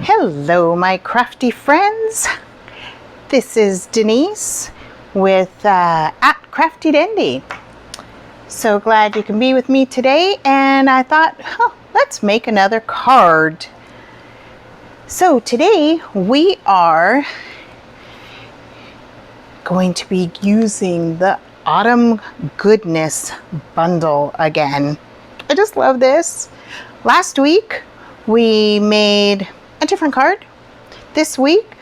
Hello, my crafty friends. This is Denise with at Crafty Dendy. So glad you can be with me today, and I thought, let's make another card. So today we are going to be using the Autumn Goodness bundle again. I just love this. Last week we made a different card. This week,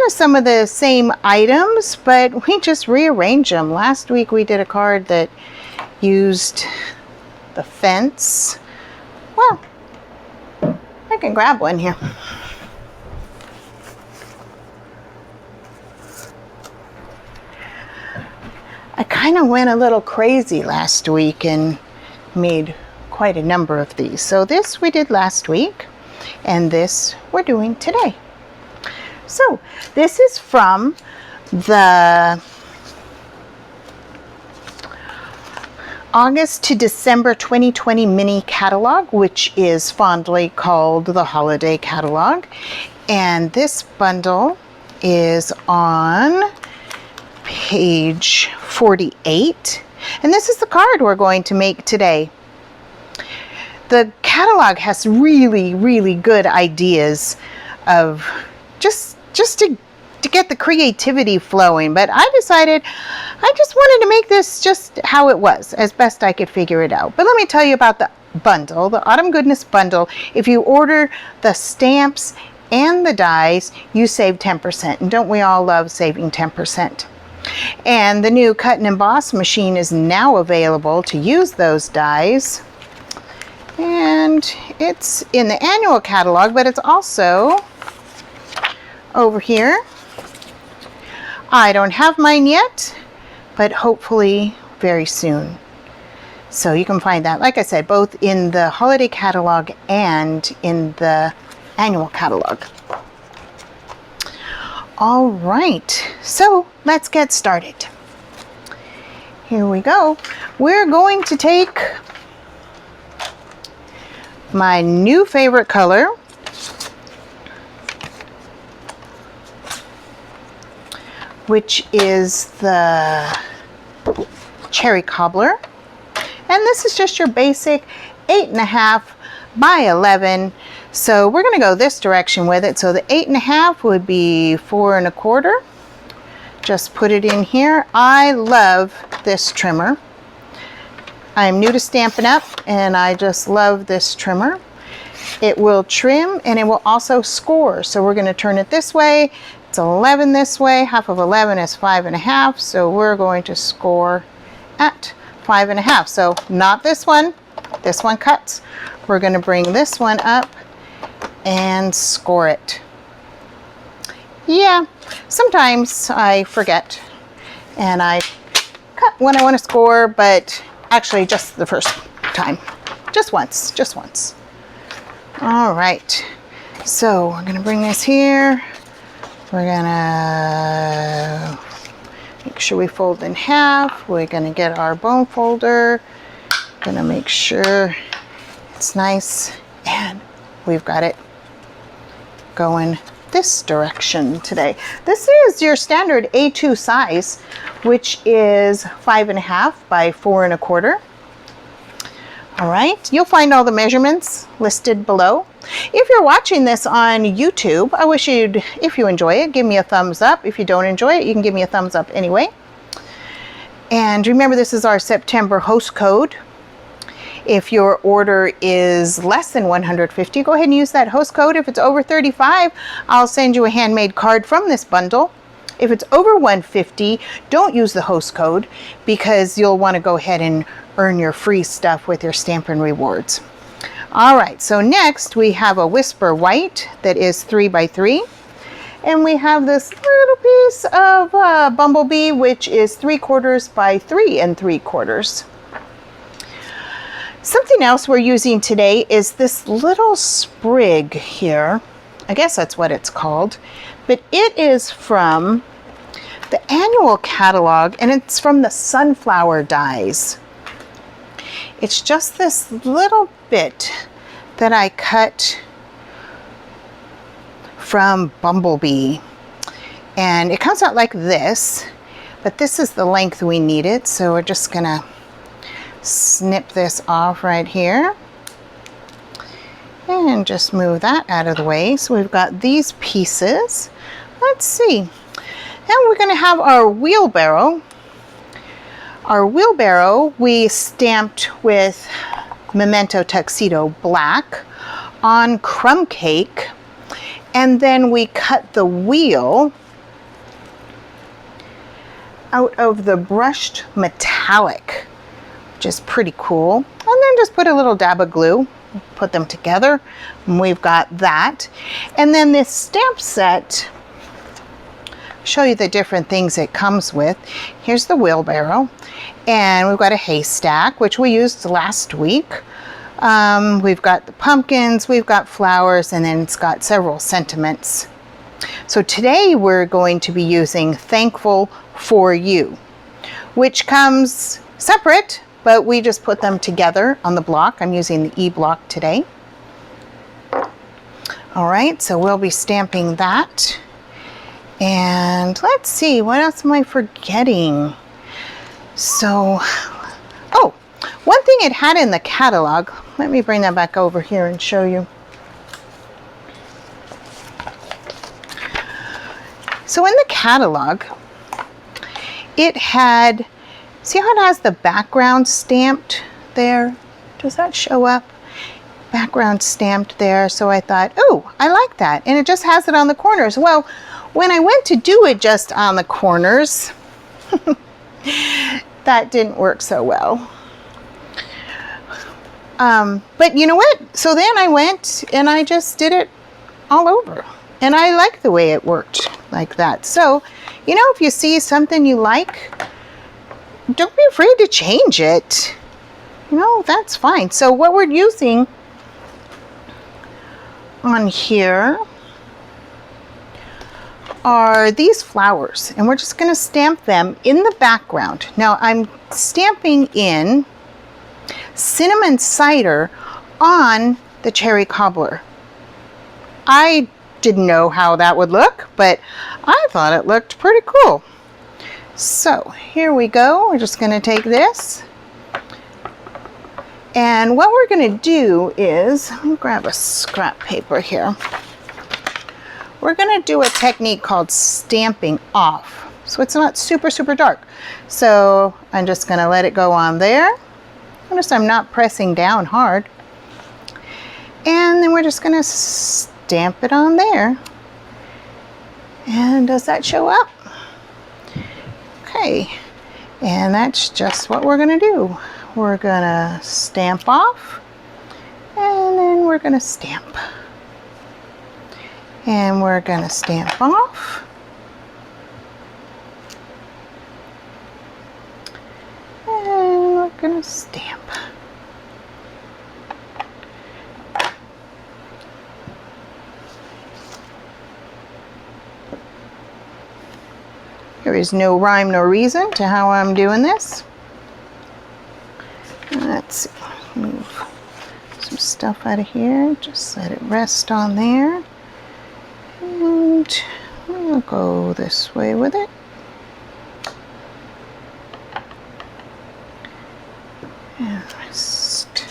some of the same items, but we just rearranged them. Last week we did a card that used the fence. Well, I can grab one here. I kind of went a little crazy last week and made quite a number of these. So this we did last week, and this we're doing today. So this is from the August to December 2020 mini catalog, which is fondly called the holiday catalog. And this bundle is on page 48. And this is the card we're going to make today. The catalog has really, really good ideas of just to get the creativity flowing. But I decided I just wanted to make this just how it was, as best I could figure it out. But let me tell you about the bundle, the Autumn Goodness bundle. If you order the stamps and the dies, you save 10%. And don't we all love saving 10%? And the new cut and emboss machine is now available to use those dies. And it's in the annual catalog, but it's also over here. I don't have mine yet, but hopefully very soon. So you can find that, like I said, both in the holiday catalog and in the annual catalog. All right, so let's get started. Here we go. We're going to take my new favorite color, which is the Cherry Cobbler. And this is just your basic 8.5 by 11. So we're gonna go this direction with it. So the 8.5 would be 4 1/4. Just put it in here. I love this trimmer. I'm new to Stampin' Up, and I just love this trimmer. It will trim and it will also score. So we're gonna turn it this way. It's 11 this way. Half of 11 is 5.5. So we're going to score at 5.5. So not this one. This one cuts. We're gonna bring this one up and score it. Yeah, sometimes I forget and I cut when I want to score, but actually just the first time. Just once. All right, so we're gonna bring this here. We're gonna make sure we fold in half. We're gonna get our bone folder. Gonna make sure it's nice, and we've got it going this direction today. This is your standard A2 size, which is 5.5 by 4 1/4. All right, you'll find all the measurements listed below. If you're watching this on YouTube, I wish you'd, if you enjoy it, give me a thumbs up. If you don't enjoy it, you can give me a thumbs up anyway. And remember, this is our September host code. If your order is less than 150, go ahead and use that host code. If it's over 35, I'll send you a handmade card from this bundle. If it's over 150, don't use the host code because you'll want to go ahead and earn your free stuff with your Stampin' Rewards. All right, so next we have a Whisper White that is 3 by 3. And we have this little piece of Bumble Bee, which is 3/4 by 3 3/4. Something else we're using today is this little sprig here. I guess that's what it's called, but it is from the annual catalog, and it's from the sunflower dies. It's just this little bit that I cut from Bumble Bee. And it comes out like this, but this is the length we needed. So we're just gonna snip this off right here and just move that out of the way. So we've got these pieces. Let's see. And we're gonna have our wheelbarrow. Our wheelbarrow we stamped with Memento Tuxedo Black on crumb cake, and then we cut the wheel out of the brushed metallic, which is pretty cool. And then just put a little dab of glue, put them together, and we've got that. And then this stamp set, show you the different things it comes with. Here's the wheelbarrow, and we've got a haystack, which we used last week. We've got the pumpkins, we've got flowers, and then it's got several sentiments. So today we're going to be using Thankful for You, which comes separate, but we just put them together on the block. I'm using the E block today. All right, so we'll be stamping that. And let's see, what else am I forgetting? So, oh, one thing it had in the catalog, let me bring that back over here and show you. So in the catalog, it had, see how it has the background stamped there? Does that show up? Background stamped there. So I thought, oh, I like that. And it just has it on the corners. Well, when I went to do it just on the corners, that didn't work so well. But you know what? So then I went and I just did it all over. And I like the way it worked like that. So, you know, if you see something you like, don't be afraid to change it. You know, that's fine. So what we're using on here are these flowers, and we're just going to stamp them in the background. Now I'm stamping in cinnamon cider on the cherry cobbler. I didn't know how that would look, but I thought it looked pretty cool. So here we go. We're just going to take this, and what we're going to do is, let me grab a scrap paper here. We're going to do a technique called stamping off. So it's not super, super dark. So I'm just going to let it go on there. Notice I'm not pressing down hard. And then we're just going to stamp it on there. And does that show up? Okay. And that's just what we're going to do. We're going to stamp off, and then we're going to stamp. And we're going to stamp off. And we're going to stamp. There is no rhyme nor reason to how I'm doing this. Let's see. Move some stuff out of here. Just let it rest on there. And we'll go this way with it. And rest.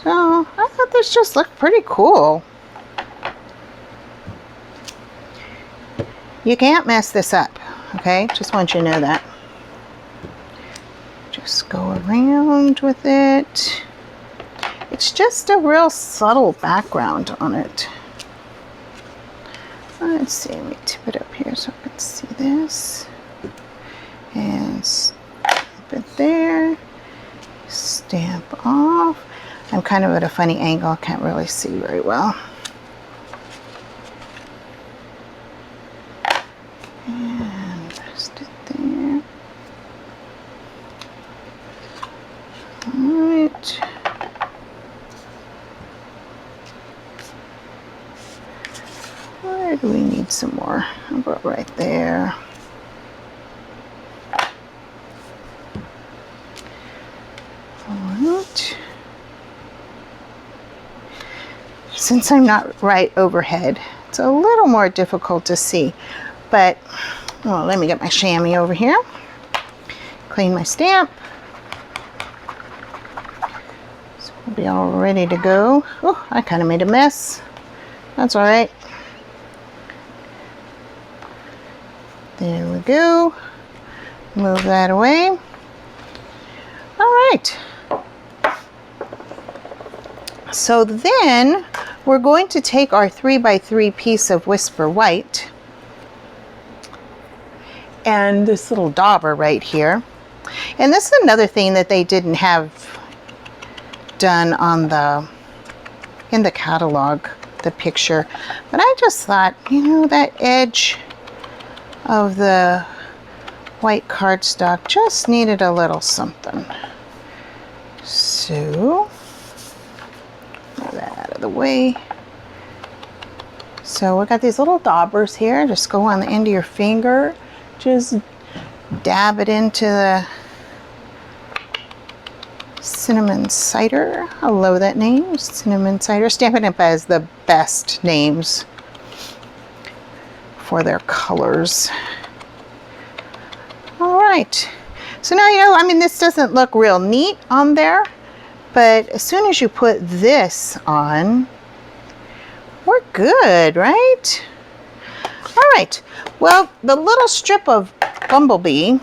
So I thought this just looked pretty cool. You can't mess this up, okay? Just want you to know that. Just go around with it. It's just a real subtle background on it. Let's see, let me tip it up here so I can see this. And stamp it there. Stamp off. I'm kind of at a funny angle, I can't really see very well. And rest it there. Alright. Where do we need some more? How about right there? Alright. since I'm not right overhead, it's a little more difficult to see. But, well, let me get my chamois over here. Clean my stamp. So we'll be all ready to go. Oh, I kind of made a mess. That's all right. There we go. Move that away. All right. So then we're going to take our 3x3 piece of Whisper White and this little dauber right here. And this is another thing that they didn't have done on in the catalog, the picture. But I just thought, you know, that edge of the white cardstock just needed a little something. So move that out of the way. So we got these little daubers here. Just go on the end of your finger. Just dab it into the cinnamon cider. I love that name, cinnamon cider. Stampin' Up has the best names for their colors. All right. So now, you know, I mean, this doesn't look real neat on there, but as soon as you put this on, we're good, right? All right. Well, the little strip of Bumble Bee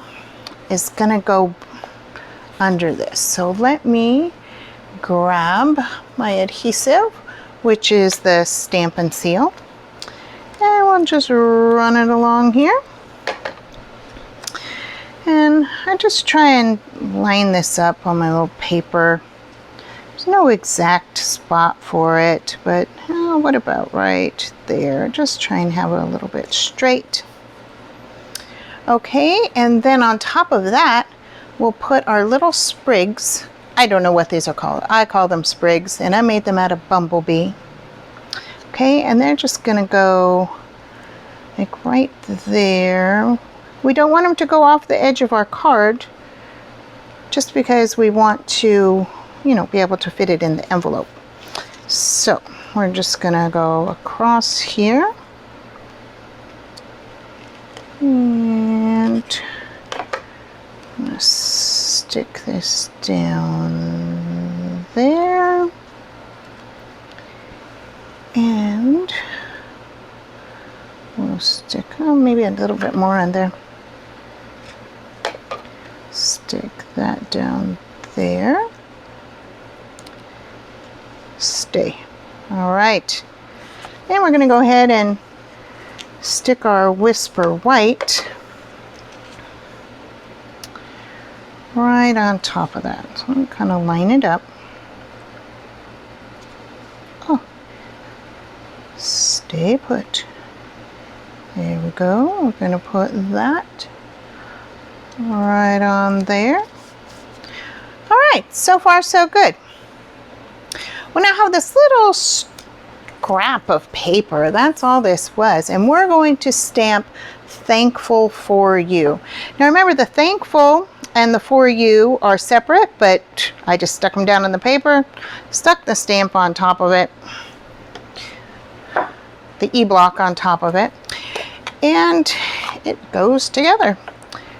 is gonna go under this. So let me grab my adhesive, which is the Stampin' Seal, and we'll just run it along here. And I just try and line this up on my little paper. There's no exact spot for it, but what about right there? Just try and have it a little bit straight. Okay, and then on top of that, we'll put our little sprigs. I don't know what these are called. I call them sprigs, and I made them out of Bumble Bee. Okay, and they're just gonna go like right there. We don't want them to go off the edge of our card, just because we want to, you know, be able to fit it in the envelope. So we're just gonna go across here, and I'm gonna stick this down there, and we'll stick, oh, maybe a little bit more on there. Stick that down there. Stay. All right. Then we're going to go ahead and stick our Whisper White right on top of that. So I'm kind of line it up. Oh, stay put. There we go. We're going to put that right on there. All right, so far so good. Well, now I have this little scrap of paper. That's all this was. And we're going to stamp thankful for you. Now remember, the thankful and the for you are separate, but I just stuck them down on the paper, stuck the stamp on top of it, the E-block on top of it, and it goes together.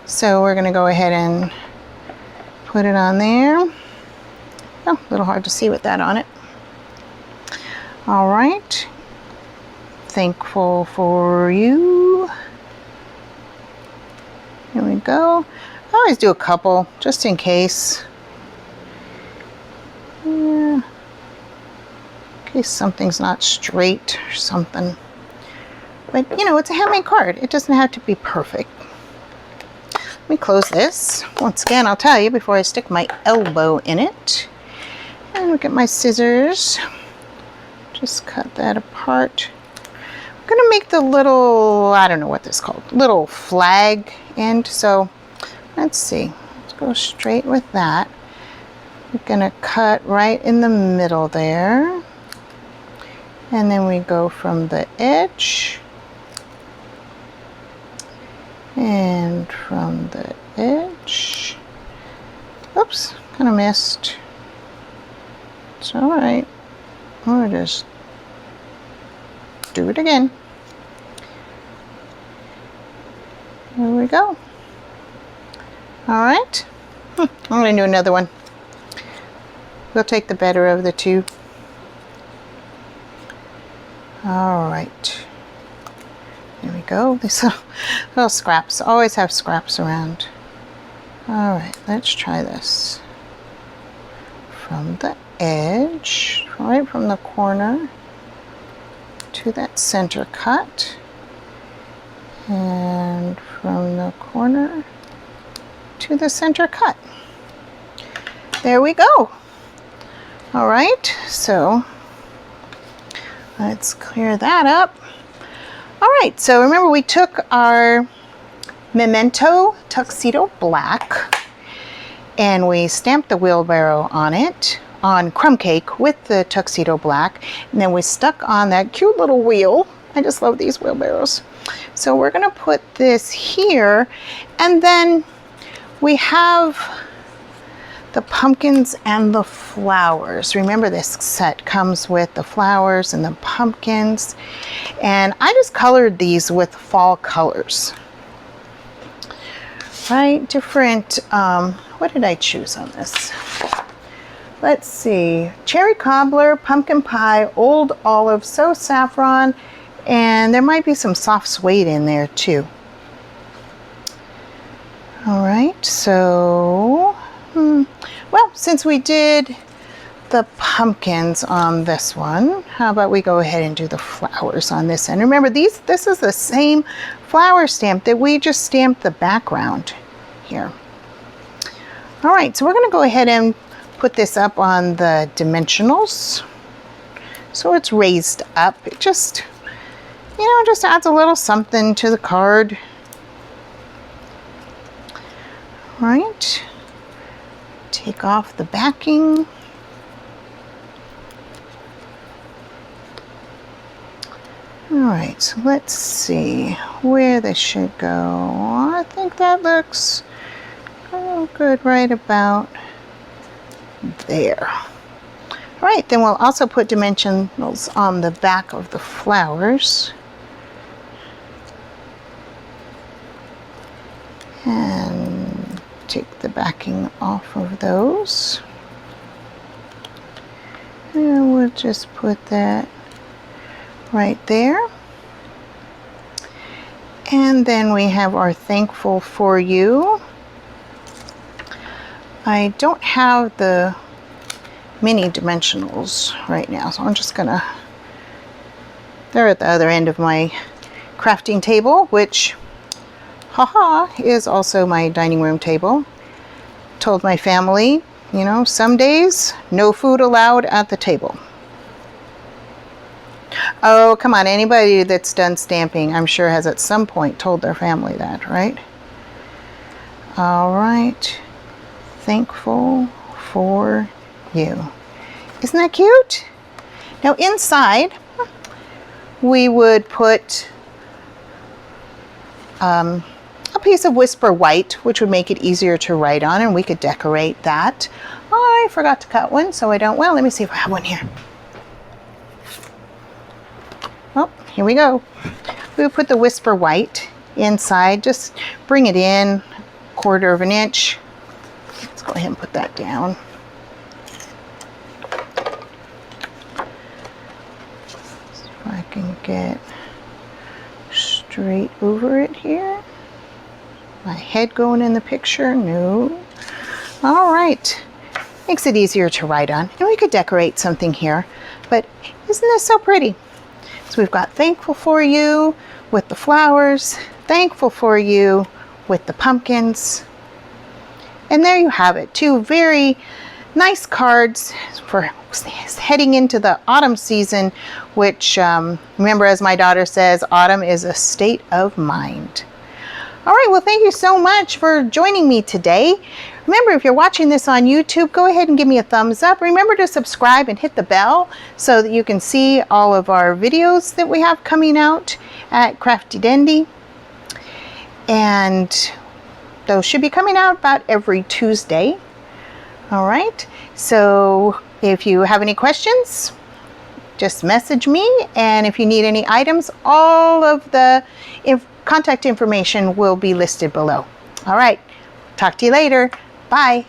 So we're going to go ahead and put it on there. Oh, a little hard to see with that on it. All right. Thankful for you. Here we go. I always do a couple just in case. Yeah. In case something's not straight or something. But you know, it's a handmade card. It doesn't have to be perfect. Let me close this. Once again, I'll tell you before I stick my elbow in it. And look at my scissors. Just cut that apart. I'm gonna make the little, I don't know what this is called, little flag end. So let's see, let's go straight with that. We're gonna cut right in the middle there. And then we go from the edge. And from the edge, oops, kind of missed. It's all right. We'll just do it again. There we go. All right. I'm going to do another one. We'll take the better of the two. All right. There we go. These little scraps. Always have scraps around. All right. Let's try this. From the edge, right from the corner to that center cut. And from the corner to the center cut. There we go. All right, so let's clear that up. All right, so remember we took our Memento Tuxedo Black and we stamped the wheelbarrow on it, on crumb cake with the Tuxedo Black, and then we stuck on that cute little wheel. I just love these wheelbarrows. So we're gonna put this here, and then we have the pumpkins and the flowers. Remember, this set comes with the flowers and the pumpkins, and I just colored these with fall colors. Right, different, what did I choose on this? Let's see, cherry cobbler, pumpkin pie, old olive, so saffron, and there might be some soft suede in there too. All right, so, well, since we did the pumpkins on this one, how about we go ahead and do the flowers on this end? Remember, this is the same flower stamp that we just stamped the background here. All right, so we're gonna go ahead and put this up on the dimensionals. So it's raised up. It just, you know, just adds a little something to the card. All right, take off the backing. All right, so let's see where this should go. I think that looks good right about there. All right, then we'll also put dimensionals on the back of the flowers. And take the backing off of those. And we'll just put that right there. And then we have our thankful for you. I don't have the mini dimensionals right now, so I'm just gonna, they're at the other end of my crafting table, which, haha, is also my dining room table. Told my family, you know, some days, no food allowed at the table. Oh, come on, anybody that's done stamping, I'm sure has at some point told their family that, right? All right, thankful for you. Isn't that cute? Now inside, we would put a piece of Whisper White, which would make it easier to write on, and we could decorate that. Oh, I forgot to cut one, so I don't, well, let me see if I have one here. Oh, here we go. We would put the Whisper White inside, just bring it in 1/4 of an inch. Let's go ahead and put that down. See if I can get straight over it here. My head going in the picture? No. All right. Makes it easier to write on. And we could decorate something here, but isn't this so pretty? So we've got thankful for you with the flowers, thankful for you with the pumpkins. And there you have it. 2 very nice cards for heading into the autumn season, which, remember, as my daughter says, autumn is a state of mind. All right, well, thank you so much for joining me today. Remember, if you're watching this on YouTube, go ahead and give me a thumbs up. Remember to subscribe and hit the bell so that you can see all of our videos that we have coming out at Crafty Dendy. And those should be coming out about every Tuesday. All right, so if you have any questions, just message me. And if you need any items, all of the contact information will be listed below. All right, talk to you later. Bye.